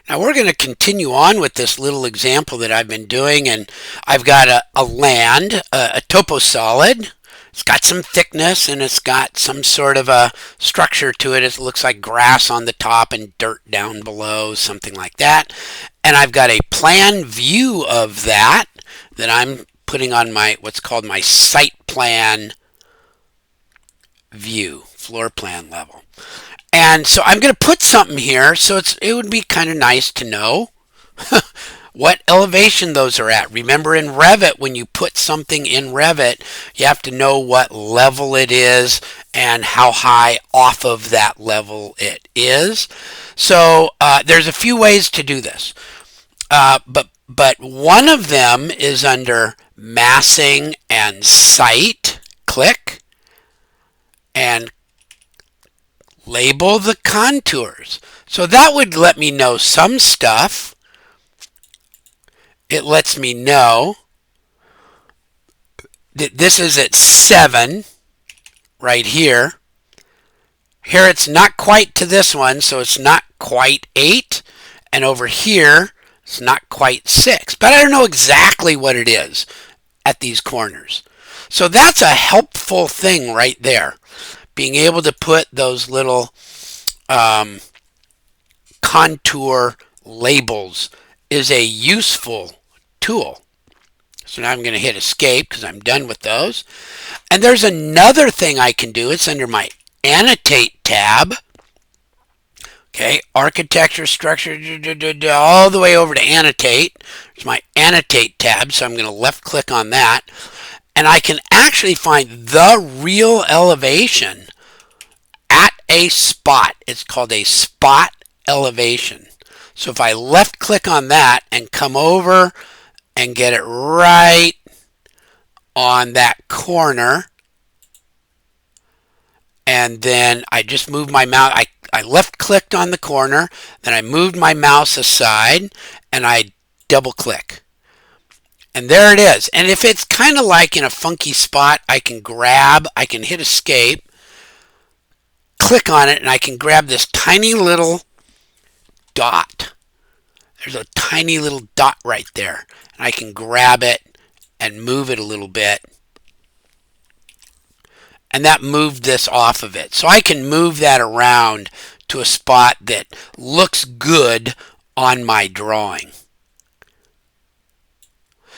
Now we're going to continue on with this little example that I've been doing, and I've got a land, a topo solid. It's got some thickness and it's got some sort of a structure to it. It looks like grass on the top and dirt down below, something like that. And I've got a plan view of that I'm putting on my what's called my site plan view, floor plan level. And so I'm going to put something here, so it would be kind of nice to know what elevation those are at. Remember in Revit, when you put something in Revit, you have to know what level it is and how high off of that level it is. So there's a few ways to do this. But one of them is under massing and site. Click and label the contours. So that would let me know some stuff. It lets me know that this is at 7 right here. Here it's not quite to this one, so it's not quite 8. And over here, it's not quite 6. But I don't know exactly what it is at these corners. So that's a helpful thing right there. Being able to put those little contour labels is a useful tool. So now I'm going to hit escape because I'm done with those. And there's another thing I can do. It's under my annotate tab. Okay, architecture, structure, all the way over to annotate. There's my annotate tab, so I'm going to left click on that. And I can actually find the real elevation at a spot. It's called a spot elevation. So if I left click on that and come over and get it right on that corner, and then I just moved my mouse, I left clicked on the corner, then I moved my mouse aside and I double click. And there it is. And if it's kind of like in a funky spot, I can hit escape, click on it, and I can grab this tiny little dot. There's a tiny little dot right there. And I can grab it and move it a little bit. And that moved this off of it. So I can move that around to a spot that looks good on my drawing.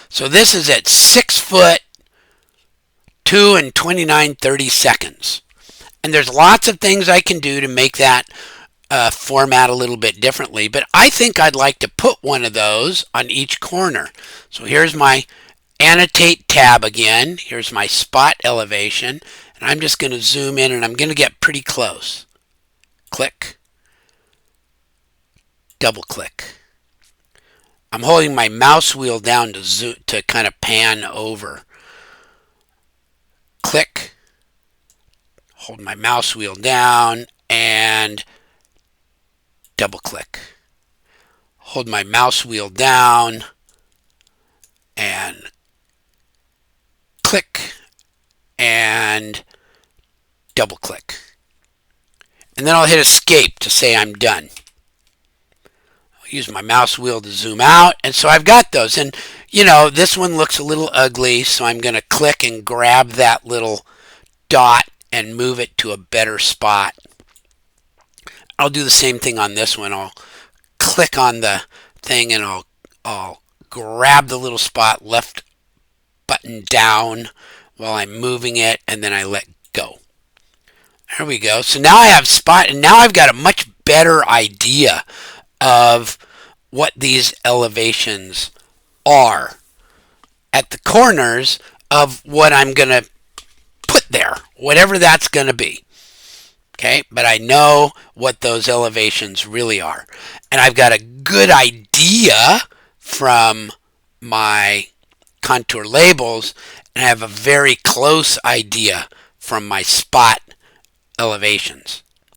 So this is at 6 foot 2 and 29/30. And there's lots of things I can do to make that format a little bit differently. But I think I'd like to put one of those on each corner. So here's my annotate tab again. Here's my spot elevation. And I'm just going to zoom in and I'm going to get pretty close. Click. Double click. I'm holding my mouse wheel down to kind of pan over. Click. Hold my mouse wheel down and double click. Hold my mouse wheel down and click and double click. And then I'll hit escape to say I'm done. I'll use my mouse wheel to zoom out, and so I've got those. And you know, this one looks a little ugly, so I'm going to click and grab that little dot and move it to a better spot. I'll do the same thing on this one. I'll click on the thing and I'll grab the little spot, left button down while I'm moving it, and then I let go. There we go. So now I have spot, and now I've got a much better idea of what these elevations are at the corners of what I'm going to put there, whatever that's going to be. Okay, but I know what those elevations really are. And I've got a good idea from my contour labels, and I have a very close idea from my spot elevations.